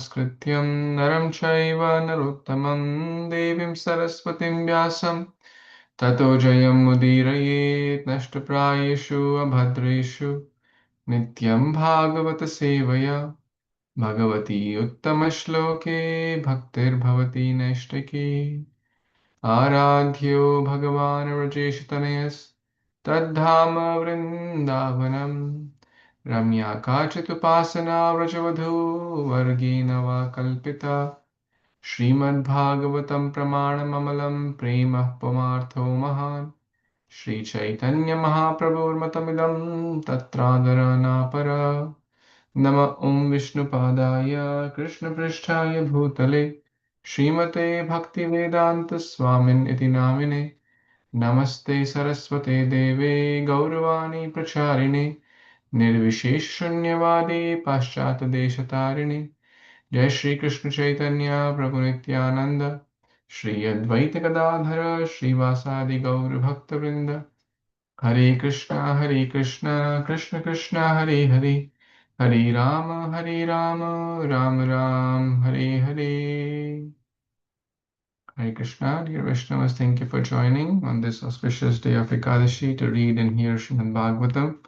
namaskrityam naram chaiva narottamam devim saraswatim vyasam tato jayam mudirayet nashtaprayeshu abhadreshu Nityaṁ bhāgavata-sevayā bhagavati uttama-shloke bhaktir-bhavati naishtaki ārādhyo bhagavan rajeshatanayas tadhdhama vrindavanam ramya kāchitupāsana vrajavadhu vargena va kalpita Śrīmad-Bhāgavatam pramanam premah pamartho mahan Śrī Caitanya Mahāprabhu tatrādharana para Nama Om Vishnupadaya Krishna Pristhaya Bhutale Srimate Bhaktivedanta Swamin iti namine Namaste Saraswate Deve Gauravani Pracharine Nirvisheshunyavadi Paschata Deshatarine Jai Shri Krishna Chaitanya Prabhu Nityananda Shri Advaita Gadadhara Shri Vasadi Gaur Bhakta Vrinda Hare Krishna, Krishna Krishna, Hare Hare, Hare Rama, Rama Ram, Hare Hare. Hare Krishna, dear Vaishnavas, thank you for joining on this auspicious day of Ekadashi to read and hear Śrīmad-Bhāgavatam.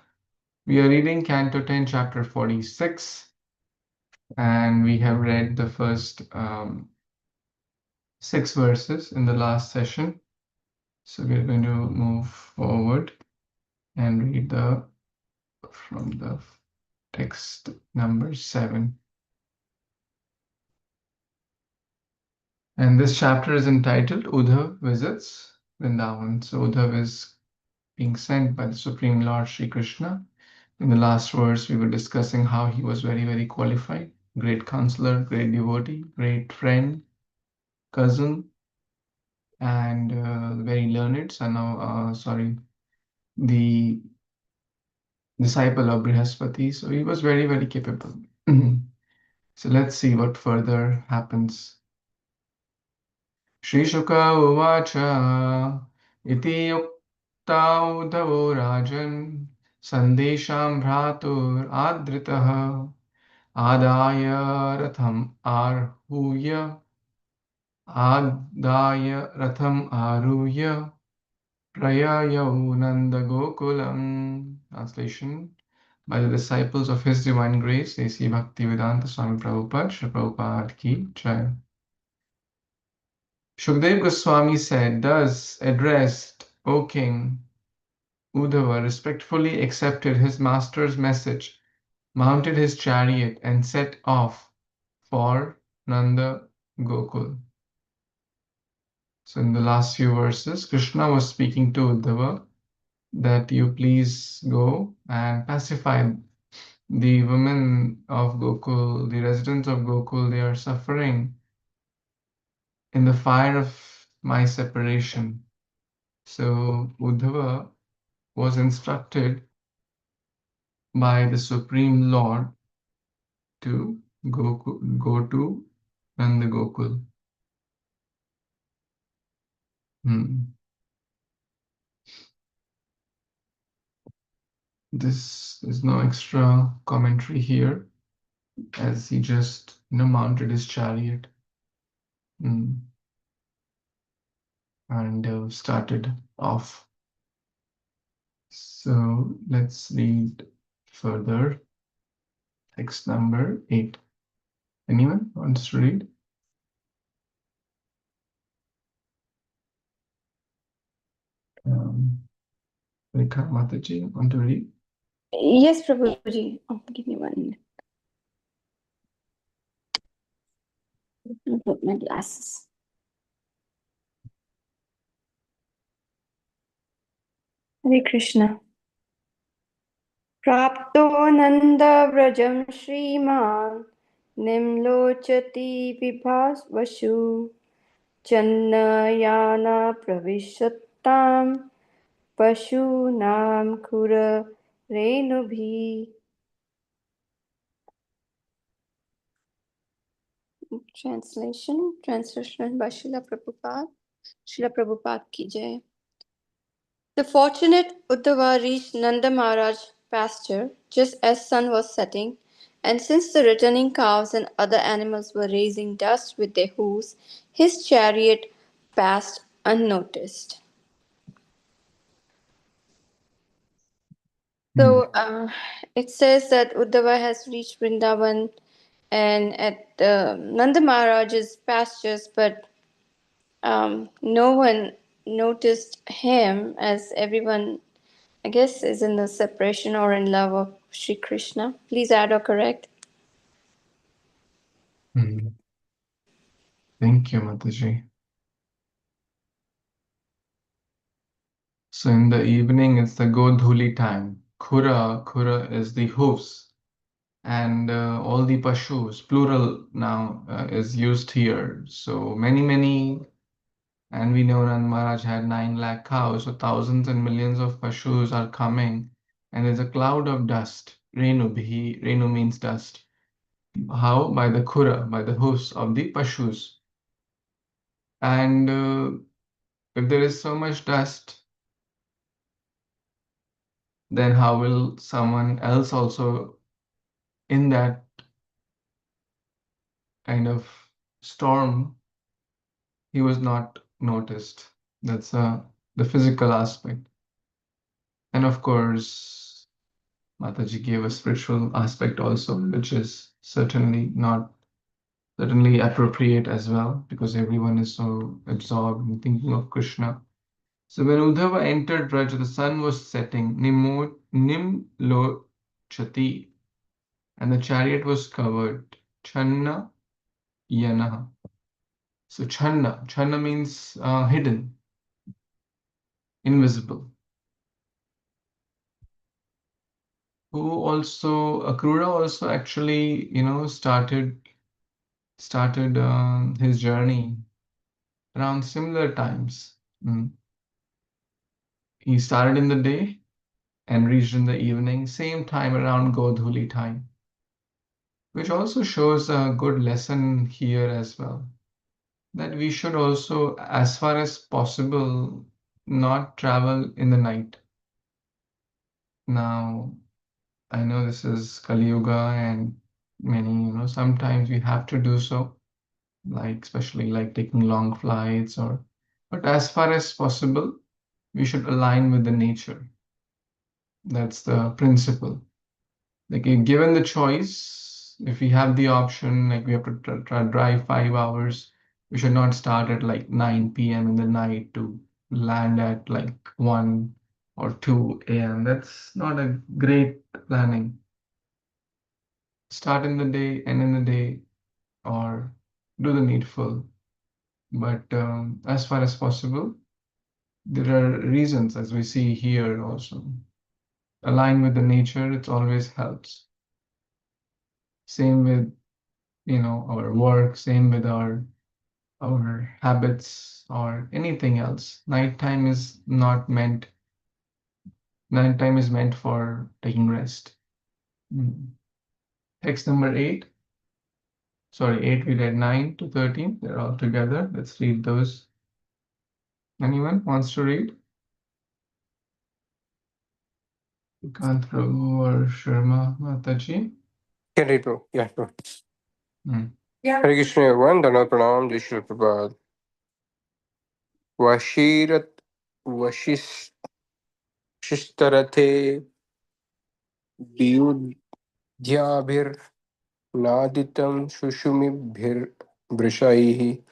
We are reading Canto 10, Chapter 46, and we have read the first 6 verses in the last session. So we are going to move forward and read from the text number 7. And this chapter is entitled Uddhava Visits Vrindavan. So Uddhava is being sent by the Supreme Lord Sri Krishna. In the last verse, we were discussing how he was very, very qualified, great counselor, great devotee, great friend, cousin, and very learned son of, the disciple of Brihaspati. So he was very, very capable. So let's see what further happens. Shri Shuka Uvacha Iti Yukta Uddhavo Rajan Sandesham Bhratur Adritaha Adaya Ratham Arhuya Prayayau Nanda Gokulam. Translation by the disciples of His Divine Grace, A.C. Bhaktivedanta Swami Prabhupada, Shri Prabhupada Ki Jai. Shukdev Goswami said, thus addressed, O King, Uddhava respectfully accepted his master's message, mounted his chariot, and set off for Nanda Gokul. So in the last few verses, Krishna was speaking to Uddhava that you please go and pacify the women of Gokul, the residents of Gokul. They are suffering in the fire of my separation. So Uddhava was instructed by the Supreme Lord to go to Nanda Gokul. This is no extra commentary here, as he just mounted his chariot and started off. So let's read further. Text number 8. Anyone wants to read? Rekha Mataji, want to read? Yes, Prabhuji. Oh, give me 1 minute. I'll put my glasses. Hare Krishna. Prapto Nanda Vrajam Shriman Nimlochati Vibhas Vashu Channayana Pravishattam Pashunam Kura Renubhi. Translation by Srila Prabhupada Ki Jai. The fortunate Uddhava reached Nanda Maharaj's pasture just as sun was setting And since the returning cows and other animals were raising dust with their hooves, his chariot passed unnoticed. So it says that Uddhava has reached Vrindavan and at Nanda Maharaj's pastures, but no one noticed him as everyone, I guess, is in the separation or in love of Sri Krishna. Please add or correct. Thank you, Mataji. So in the evening, it's the Godhuli time. Khura is the hoofs, and all the pashus, plural now, is used here. So many, and we know Nand Maharaj had 9 lakh cows, so thousands and millions of pashus are coming, and there's a cloud of dust. Renu means dust. How? By the khura, by the hoofs of the pashus. And if there is so much dust, then how will someone else also in that kind of storm, he was not noticed. That's the physical aspect. And of course, Mataji gave a spiritual aspect also, which is certainly appropriate as well, because everyone is so absorbed in thinking of Krishna. So when Uddhava entered Braj, the sun was setting, Nim lo chati, and the chariot was covered, Channa Yanaha. So Channa means hidden, invisible. Akrura also actually, started his journey around similar times. He started in the day and reached in the evening, same time around Godhuli time, which also shows a good lesson here as well, that we should also, as far as possible, not travel in the night. Now, I know this is Kali Yuga and many, sometimes we have to do so, like especially like taking long flights but as far as possible, we should align with the nature. That's the principle. Like if given the choice, if we have the option, like we have to drive 5 hours, we should not start at like 9 p.m. in the night to land at like 1 or 2 a.m. That's not a great planning. Start in the day, end in the day, or do the needful. But as far as possible, there are reasons, as we see here also. Align with the nature, it always helps. Same with, our work, same with our habits or anything else. Nighttime is meant for taking rest. Text number 8. Sorry, 8 we read, 9 to 13. They're all together. Let's read those. Anyone wants to read? Kant Prabhu or Sharma Mataji? Can read, bro. Yeah, bro. Hare Krishna, everyone. Dhanavad Pranam, Jai Shri Prabhupada. Vashirat Vashishtharathe Biyudhyabhir Naditam Shushumibhir Vrishaihi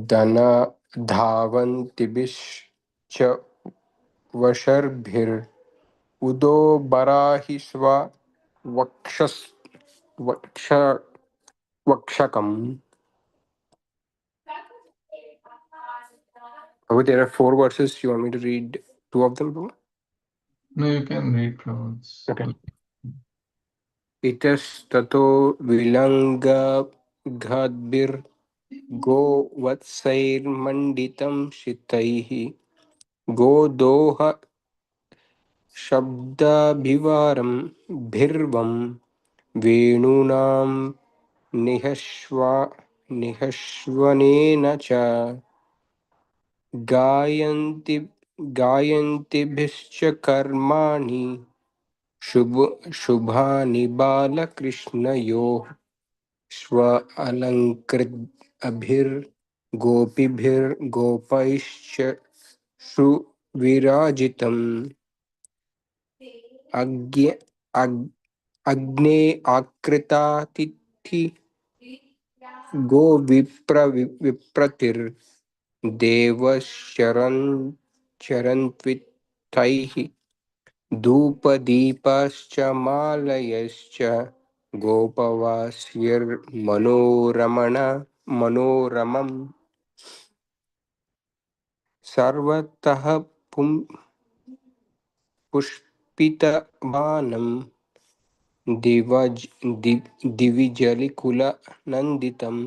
Dana Dhavantibish Cha Vasharbhir Udo Barahisva Vakshas Vaksha Vakshakam. There are 4 verses. You want me to read 2 of them, bro? No, you can read, Prabhu. Okay. Itastato Vilangabhadbir Go Vatsair Manditam Shitaihi Go Doha Shabdabhivaram Bhirvam Venunam Nihashvanena Cha Gayanti Gayantibhischa Karmani शुभानि बालकृष्णयोः स्व अलङ्कृद्भिर्गोपीभिर्गोपैश्च सुविराजितम् अग्ने आकृतातिथि गो विप्रतिर्देवशरन् चरन्त्वितैः धूपदीपश्च मालयश्च गोपवास्यर्मनोरमम् सर्वतः पुष्पितवानं दिविजलिकुलनन्दितं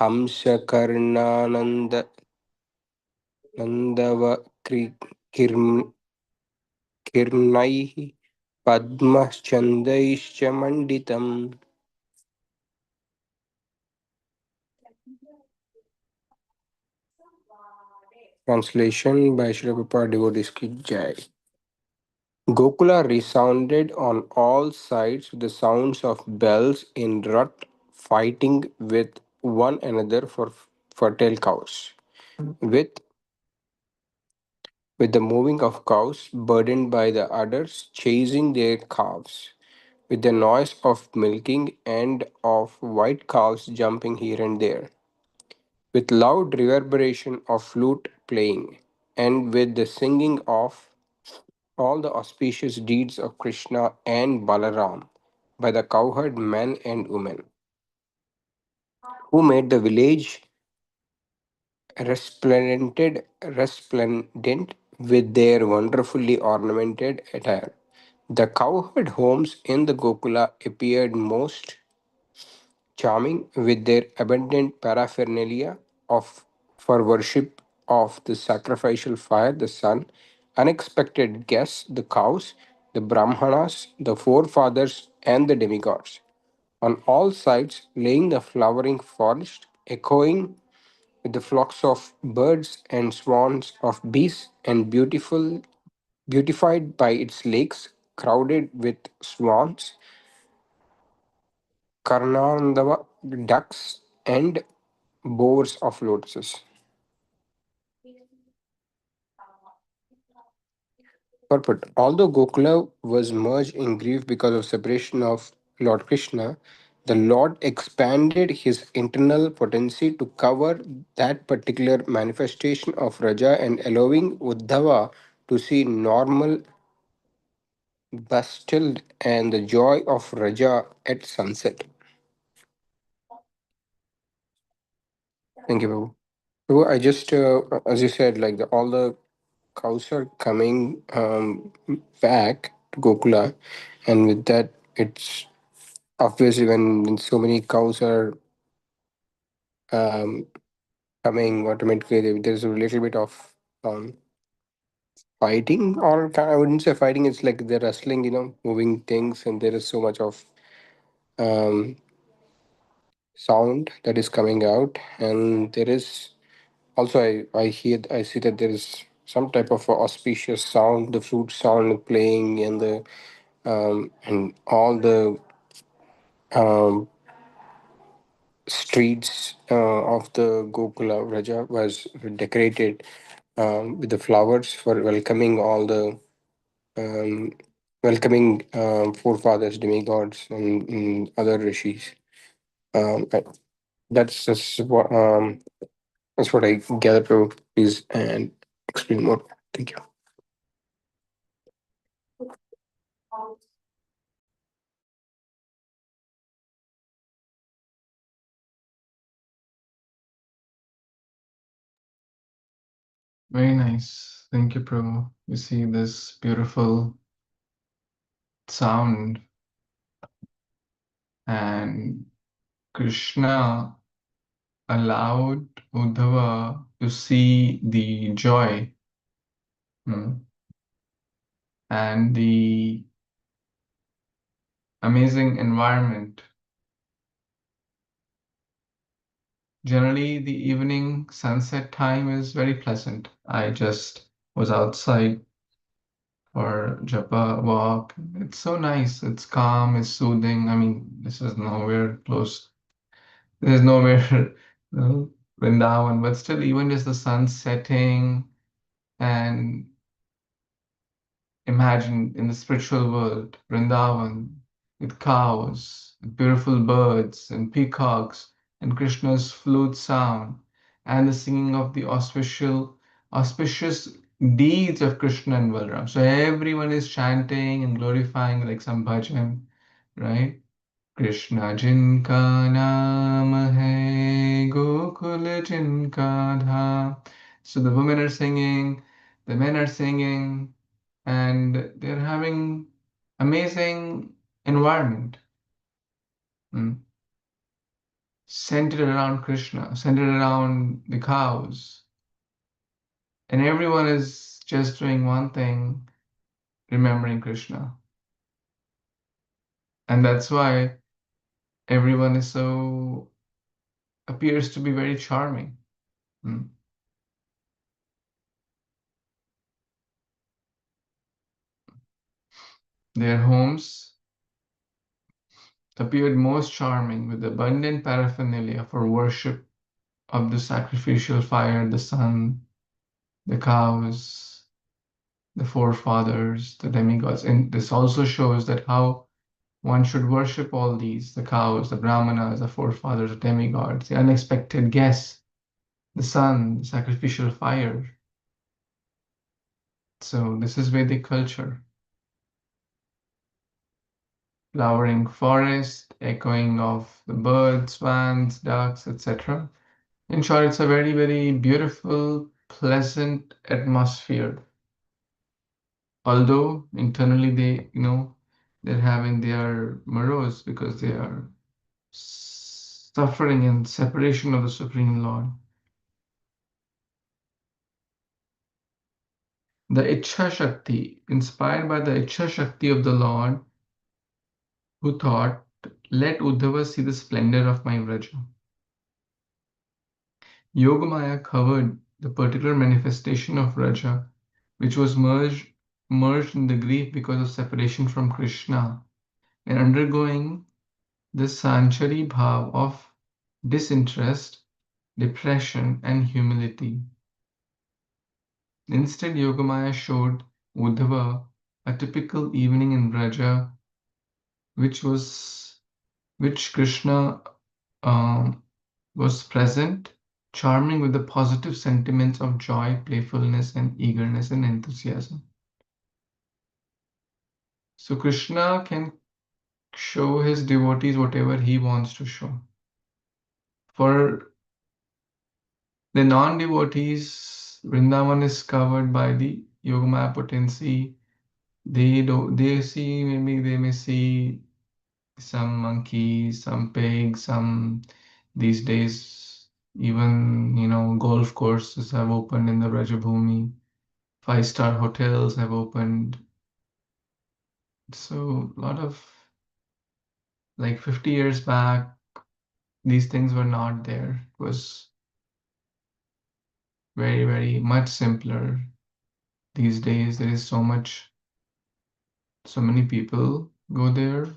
हंसकर्णानन्दवक्रीर्णैः पद्मश्चन्द्रैश्च मण्डितम्. Translation by Śrīla Prabhupada, devotees ki jai. Gokula resounded on all sides with the sounds of bells in rut fighting with one another for fertile cows. With the moving of cows burdened by the udders chasing their calves, with the noise of milking and of white calves jumping here and there, with loud reverberation of flute playing, and with the singing of all the auspicious deeds of Krishna and Balaram by the cowherd men and women, who made the village resplendent with their wonderfully ornamented attire. The cowherd homes in the Gokula appeared most charming with their abundant paraphernalia of for worship of the sacrificial fire, the sun, unexpected guests, the cows, the brahmanas, the forefathers, and the demigods. On all sides, laying the flowering forest, echoing with the flocks of birds and swans of bees, and beautified by its lakes, crowded with swans, Karnandava ducks, and bowers of lotuses. Purport. Although Gokula was merged in grief because of separation of Lord Krishna, the Lord expanded his internal potency to cover that particular manifestation of Raja and allowing Uddhava to see normal bustled and the joy of Raja at sunset. Thank you, Babu. So I just, as you said, like all the cows are coming back to Gokula, and with that, it's obviously when so many cows are um, coming automatically, there's a little bit of fighting, or I wouldn't say fighting. It's like they're wrestling, moving things, and there is so much of um, sound that is coming out, and there is also I see that there is some type of auspicious sound, the flute sound playing, and all the um, streets of the Gokula Raja was decorated with the flowers for welcoming all the um, welcoming forefathers, demigods, and other rishis. Um, I- that's what I gather to please and explain more. Thank you. Very nice. Thank you, Prabhu. You see this beautiful sound, and Krishna allowed Uddhava to see the joy and the amazing environment. Generally, the evening sunset time is very pleasant. I just was outside for japa walk. It's so nice. It's calm, it's soothing. I mean, this is nowhere close. There's nowhere, Vrindavan, but still, even just the sun setting and imagine in the spiritual world, Vrindavan, with cows, and beautiful birds, and peacocks, and Krishna's flute sound, and the singing of the auspicious deeds of Krishna and Balaram. So everyone is chanting and glorifying like some bhajan, right? Krishna jinka naam hai, Gokul jinka dham. So the women are singing, the men are singing, and they're having amazing environment, mm, centered around Krishna, centered around the cows, and everyone is just doing one thing, remembering Krishna, and that's why everyone is so appears to be very charming. Mm. Their homes appeared most charming with abundant paraphernalia for worship of the sacrificial fire, the sun, the cows, the forefathers, the demigods. And this also shows that how one should worship all these, the cows, the brahmanas, the forefathers, the demigods, the unexpected guests, the sun, the sacrificial fire. So this is Vedic culture. Flowering forest, echoing of the birds, swans, ducks, etc. In short, it's a very, very beautiful, pleasant atmosphere. Although internally they're having their morose because they are suffering in separation of the Supreme Lord. The Ichha Shakti, inspired by the Ichha Shakti of the Lord, who thought, let Uddhava see the splendor of my Vraja. Yogamaya covered the particular manifestation of Vraja, which was merged in the grief because of separation from Krishna and undergoing the Sanchari Bhav of disinterest, depression, and humility. Instead, Yogamaya showed Uddhava a typical evening in Vraja, which Krishna was present, charming with the positive sentiments of joy, playfulness, and eagerness and enthusiasm. So Krishna can show his devotees whatever he wants to show. For the non-devotees, Vrindavan is covered by the Yogamaya potency. Maybe they may see some monkeys, some pigs, some these days even golf courses have opened in the Rajabhumi. 5-star hotels have opened. So a lot of like 50 years back, these things were not there. It was very, very much simpler. These days there is so many people go there,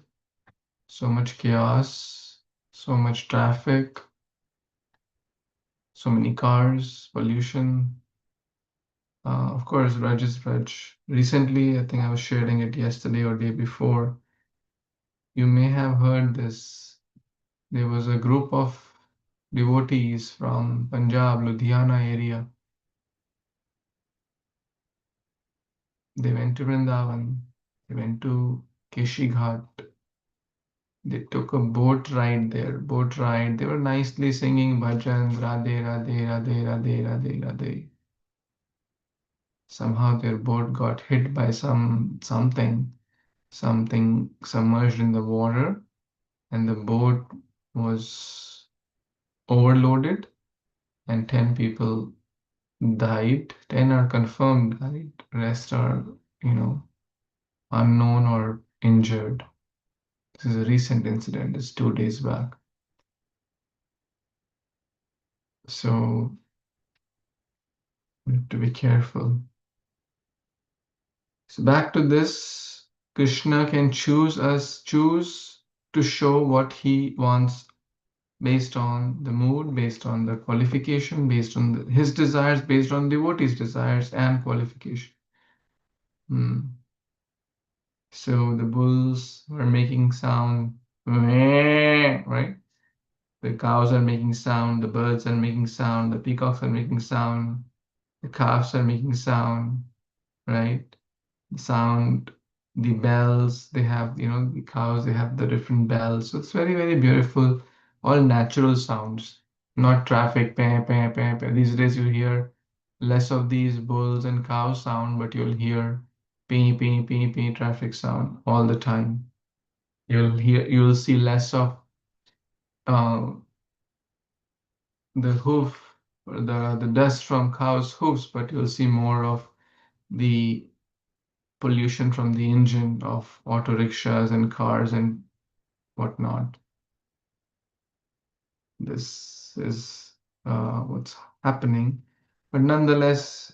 so much chaos, so much traffic, so many cars, pollution. Of course, Raj is Raj. Recently, I think I was sharing it yesterday or day before. You may have heard this. There was a group of devotees from Punjab, Ludhiana area. They went to Vrindavan. They went to Keshi Ghat. They took a boat ride there. Boat ride. They were nicely singing bhajans, Radhe, Radhe, Radhe, Radhe, Radhe, Radhe. Somehow their boat got hit by something submerged in the water, and the boat was overloaded, and 10 people died. 10 are confirmed died. Rest are, unknown or injured. This is a recent incident. It's 2 days back. So we have to be careful. So back to this, Krishna can choose to show what he wants based on the mood, based on the qualification, based on his desires, based on devotees' desires and qualification. So the bulls were making sound, right? The cows are making sound, the birds are making sound, the peacocks are making sound, the calves are making sound, right? The sound, the bells, they have, the cows, they have the different bells. So it's very, very beautiful, all natural sounds, not traffic, peh, peh, peh, peh. These days you hear less of these bulls and cow sound, but you'll hear pee, pee, pee, pee traffic sound all the time. You'll see less of uh, the hoof, or the dust from cows' hoofs, but you'll see more of the pollution from the engine of auto rickshaws and cars and whatnot. This is what's happening. But nonetheless,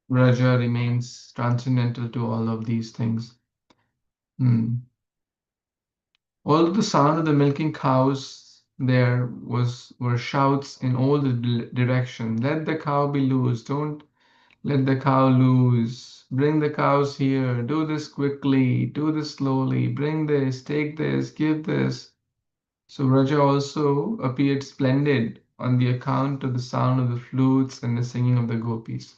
Raja remains transcendental to all of these things. All the sound of the milking cows there were shouts in all the directions. Let the cow be loose. Don't let the cow loose. Bring the cows here. Do this quickly. Do this slowly. Bring this. Take this. Give this. So Raja also appeared splendid on the account of the sound of the flutes and the singing of the gopis.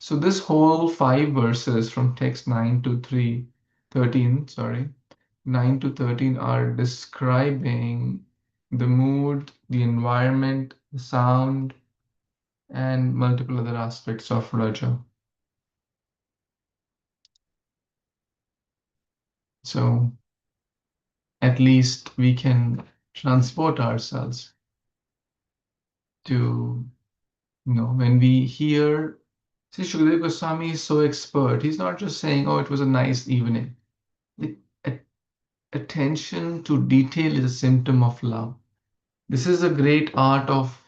So this whole 5 verses from text 13, 9 to 13 are describing the mood, the environment, the sound, and multiple other aspects of Raja. So at least we can transport ourselves to, when we hear, see, Shukadeva Goswami is so expert. He's not just saying, oh, it was a nice evening. The attention to detail is a symptom of love. This is a great art of,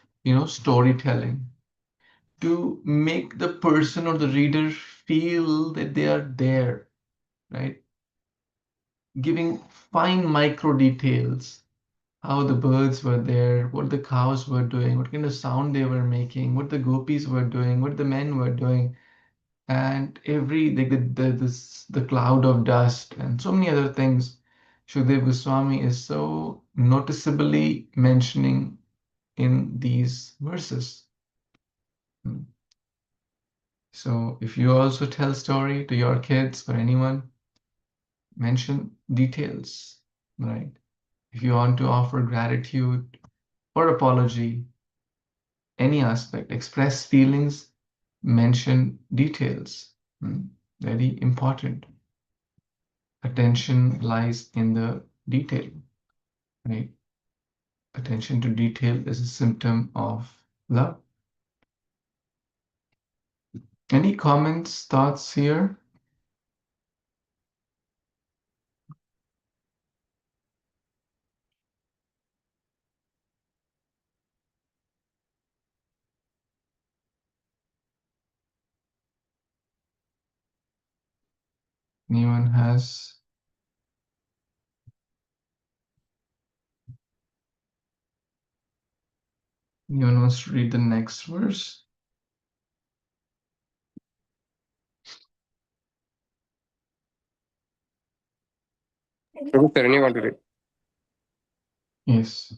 storytelling, to make the person or the reader feel that they are there, right? Giving fine micro details, how the birds were there, what the cows were doing, what kind of sound they were making, what the gopis were doing, what the men were doing, and the cloud of dust and so many other things. Shukadeva Goswami is so noticeably mentioning in these verses. So if you also tell story to your kids or anyone, mention details, right? If you want to offer gratitude or apology, any aspect, express feelings, mention details. Very important. Attention lies in the detail, right? Attention to detail is a symptom of love. Any comments, thoughts here? Anyone has? Anyone wants to read the next verse? Prabhu, sir, anyone to read? Yes.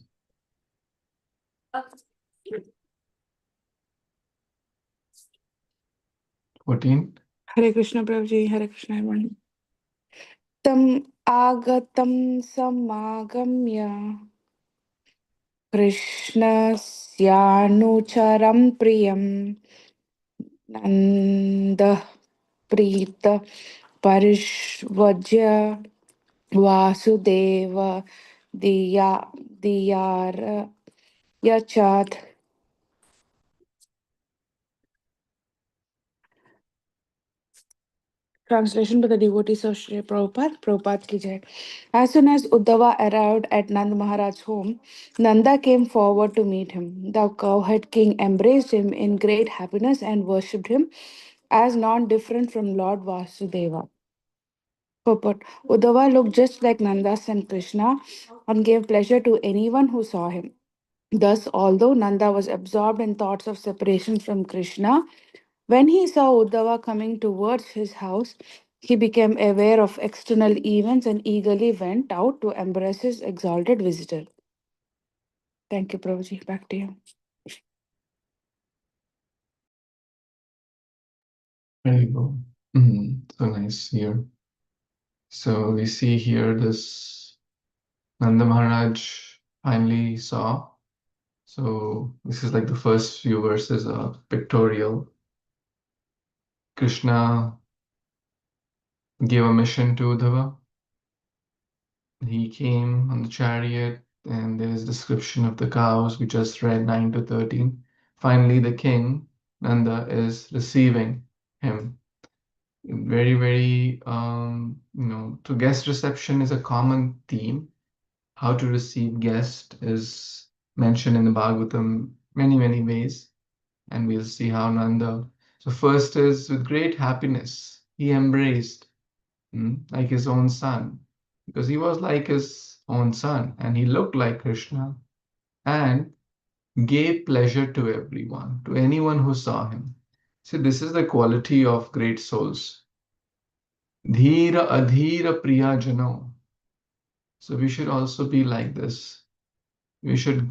14. Hare Krishna, Prabhuji. Hare Krishna, everyone. Tam agatam samagamya Krishnasyanucharam priyam Nanda prita parishvajya Vasudeva diyara yachat. Translation by the devotees of Sri Prabhupada. Prabhupada ki jai. As soon as Uddhava arrived at Nand Maharaj's home, Nanda came forward to meet him. The cowherd king embraced him in great happiness and worshipped him as non-different from Lord Vasudeva. Purport. Uddhava looked just like Nanda's son Krishna and gave pleasure to anyone who saw him. Thus, although Nanda was absorbed in thoughts of separation from Krishna, when he saw Uddhava coming towards his house, he became aware of external events and eagerly went out to embrace his exalted visitor. Thank you, Prabhuji. Back to you. Very good. So nice here. So we see here this Nanda Maharaj finally saw. So this is like the first few verses of pictorial. Krishna gave a mission to Uddhava. He came on the chariot, and there is description of the cows. We just read 9 to 13. Finally, the king, Nanda, is receiving him. Very, very, to guest reception is a common theme. How to receive guest is mentioned in the Bhagavatam many, many ways. And we'll see how Nanda. So first is with great happiness, he embraced like his own son, because he was like his own son and he looked like Krishna, and gave pleasure to everyone, to anyone who saw him. So this is the quality of great souls. Dhira adhira priya jano. So we should also be like this. We should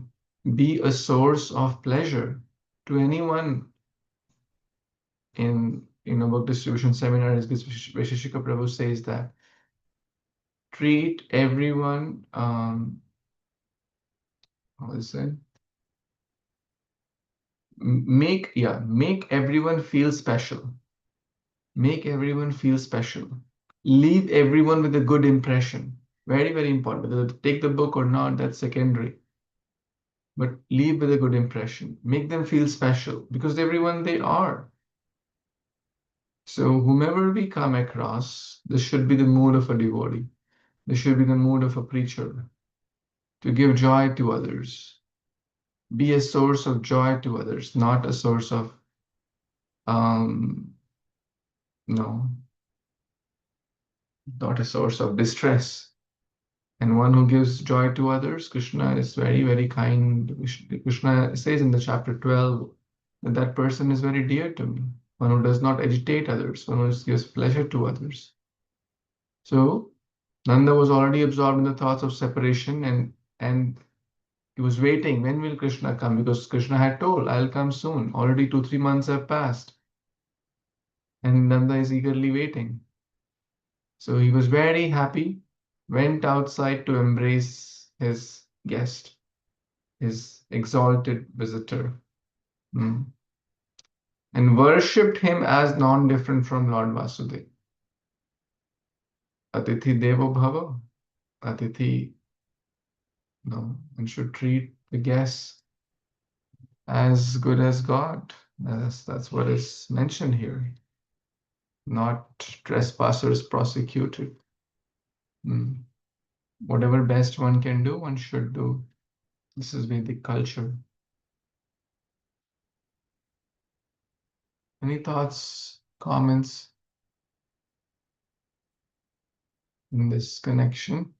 be a source of pleasure to anyone. In book distribution seminar, Visheshika Prabhu says that treat everyone, how is it? Make everyone feel special. Make everyone feel special. Leave everyone with a good impression. Very, very important. Whether they take the book or not, that's secondary. But leave with a good impression. Make them feel special, because everyone they are. So whomever we come across, this should be the mood of a devotee. This should be the mood of a preacher, to give joy to others. Be a source of joy to others, not a source of, not a source of distress. And one who gives joy to others, Krishna is very, very kind. Krishna says in the chapter 12 that that person is very dear to me. One who does not agitate others, one who gives pleasure to others. So Nanda was already absorbed in the thoughts of separation, and he was waiting, when will Krishna come? Because Krishna had told, I'll come soon. Already 2-3 months have passed. And Nanda is eagerly waiting. So he was very happy, went outside to embrace his guest, his exalted visitor, and worshipped him as non-different from Lord Vasudeva. Atithi Devo Bhava. Atithi, one should treat the guests as good as God. That's what is mentioned here. Not trespassers prosecuted. Whatever best one can do, one should do. This is Vedic culture. Any thoughts, comments in this connection?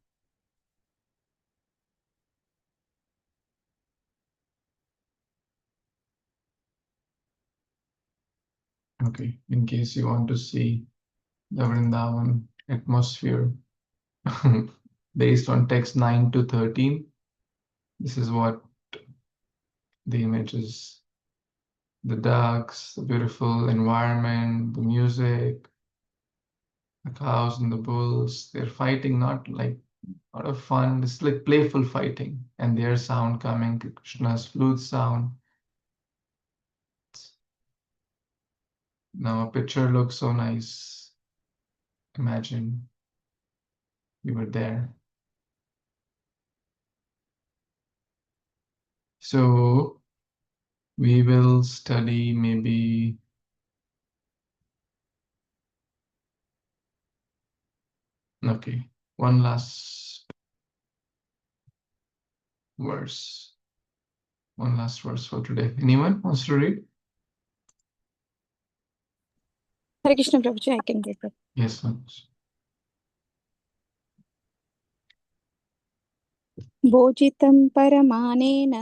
Okay, in case you want to see the Vrindavan atmosphere based on text 9 to 13, this is what the image is. The ducks, the beautiful environment, the music, the cows and the bulls, they're fighting not out of fun, it's like playful fighting, and their sound coming, Krishna's flute sound. Now a picture looks so nice. Imagine we were there. So we will study maybe one last verse. One last verse for today. Anyone wants to read? Hare Krishna Prabhuji, I can read that. Yes, Manoj. भोजितं परमानेन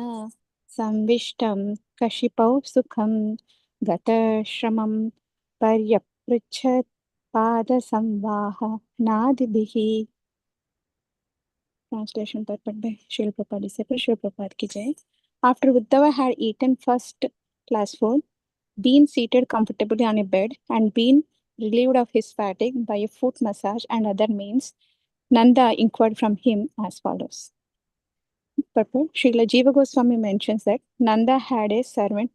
संविष्टं कशिपौ सुखं गतश्रमं पर्यपृच्छत् पादसंवाहनादिभिः. Translation purport by Srila Prabhupada, disciple Srila Prabhupada ki jai. After Uddhava had eaten first class food, been seated comfortably on a bed, and been relieved of his fatigue by a foot massage and other means, Nanda inquired from him as follows. Purport. Srila Jiva Goswami mentions that Nanda had a servant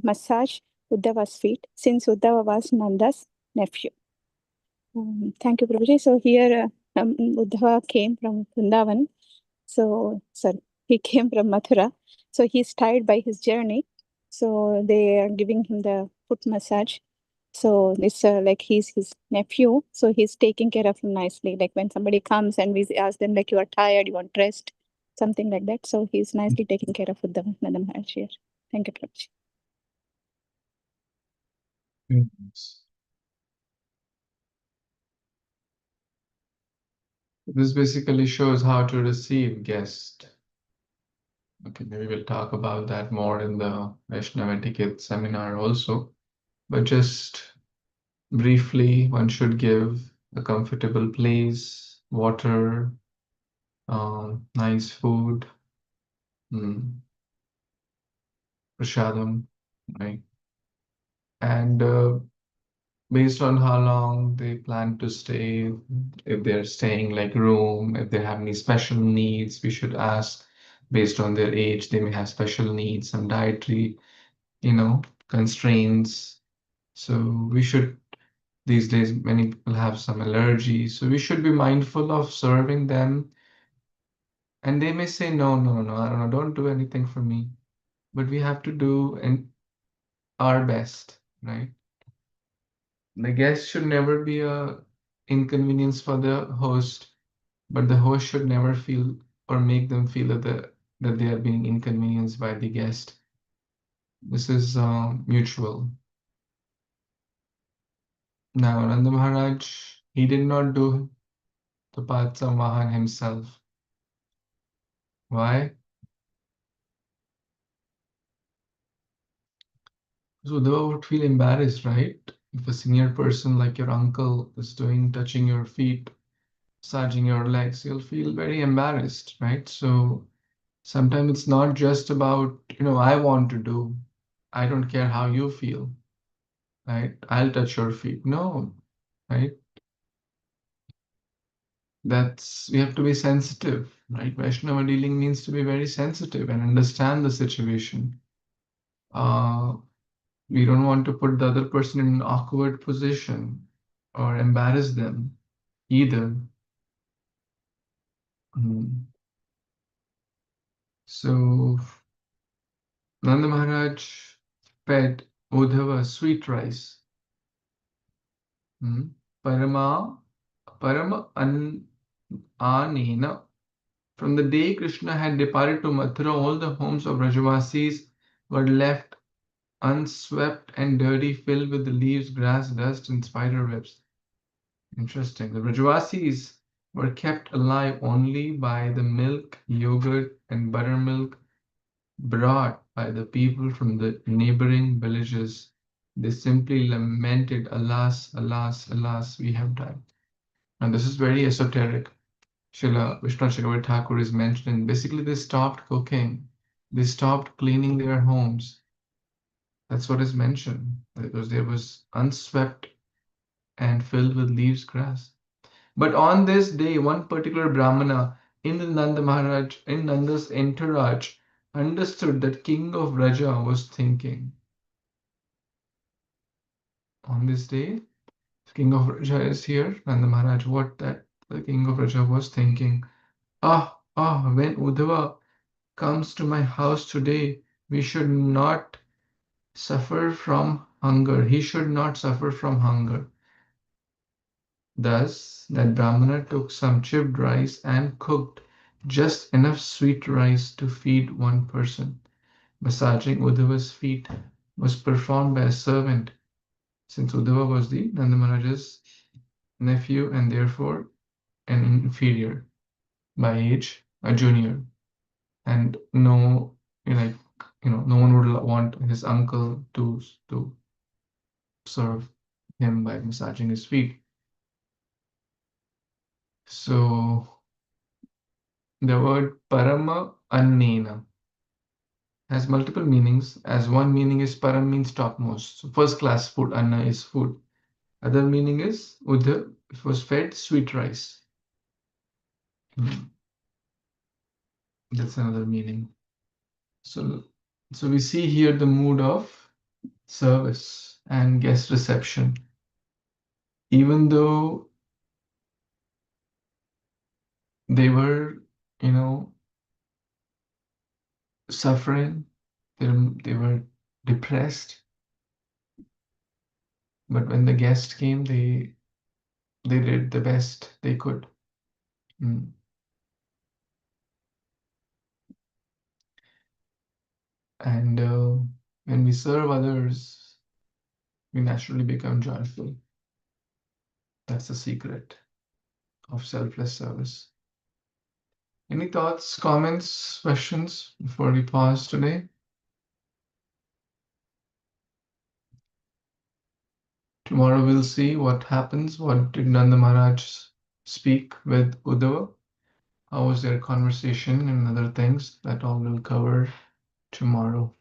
massage Uddhava's feet since Uddhava was Nanda's nephew. Thank you, Prabhuji. So here Uddhava came from Vrindavan. So, sorry, he came from Mathura. So he's tired by his journey. So they are giving him the foot massage. So it's like he's his nephew. So he's taking care of him nicely. Like when somebody comes and we ask them like, you are tired, you want rest, something like that. So he's nicely taking care of Uddhava Nanda Maharaj here. Thank you, Prabhuji. Yes. This basically shows how to receive guests. Okay, maybe we'll talk about that more in the Vaishnava etiquette seminar also. But just briefly, one should give a comfortable place, water, nice food, prasadam, right? And based on how long they plan to stay, if they're staying like room, if they have any special needs, we should ask based on their age. They may have special needs, some dietary, constraints. So we should, these days, many people have some allergies. So we should be mindful of serving them. And they may say, no, no, no, I don't know, don't do anything for me. But we have to do our best, right? The guest should never be a inconvenience for the host, but the host should never feel or make them feel that they are being inconvenienced by the guest. This is mutual. Now, Nanda Maharaj, he did not do the Patsamvahan himself. Why? So Uddhava would feel embarrassed, right? If a senior person like your uncle is touching your feet, massaging your legs, you'll feel very embarrassed, right? So sometimes it's not just about, I want to do. I don't care how you feel, right? I'll touch your feet. No, right? We have to be sensitive, right? Vaishnava dealing means to be very sensitive and understand the situation. We don't want to put the other person in an awkward position or embarrass them either. So Nanda Maharaj fed Uddhava sweet rice. Parama Anena. From the day Kṛṣna had departed to Mathura, all the homes of Rajavasis were left unswept and dirty, filled with the leaves, grass, dust, and spider webs. Interesting. The Rajavasis were kept alive only by the milk, yogurt, and buttermilk brought by the people from the neighboring villages. They simply lamented, alas, alas, alas, we have died. And this is very esoteric. Srila Vishwanath Chakravarti Thakur is mentioning, basically they stopped cooking. They stopped cleaning their homes. That's what is mentioned, because there was unswept and filled with leaves, grass. But on this day, one particular Brahmana in the in Nanda's entourage, understood that King of Raja was thinking. On this day, King of Raja is here. Nanda Maharaj, what that the King of Raja was thinking. When Uddhava comes to my house today, we should not suffer from hunger. He should not suffer from hunger. Thus, that Brahmana took some chipped rice and cooked just enough sweet rice to feed one person. Massaging Uddhava's feet was performed by a servant since Uddhava was the Nanda Maharaj's nephew and therefore an inferior by age, a junior, and no, no one would want his uncle to serve him by massaging his feet. So the word Parama Annena has multiple meanings, as one meaning is Param means topmost. So first class food, Anna is food. Other meaning is Uddha was fed sweet rice. That's another meaning. So we see here the mood of service and guest reception. Even though they were, suffering, they were depressed, but when the guest came, they did the best they could. And when we serve others, we naturally become joyful. That's the secret of selfless service. Any thoughts, comments, questions before we pause today? Tomorrow we'll see what happens. What did Nanda Maharaj speak with Uddhava? How was their conversation and other things? That all we'll cover tomorrow.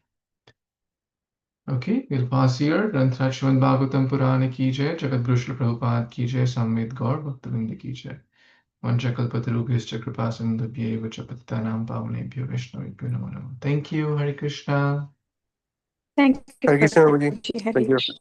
Okay, we'll pause here. Śrīmad-Bhāgavatam Purana ki jai, Jagat Guru Śrīla Prabhupada ki jai, Samved Gaur Bhaktavinda ki jai. Vanchakalpatarubhyascha kripasindubhyev vacha patitanam pavanebhyo Vaishnavebhyo namo namo. Thank you. Hare Krishna. Thank you. Hare Krishna, Prabhuji. Prabhuji. Hare Thank you. Krishna.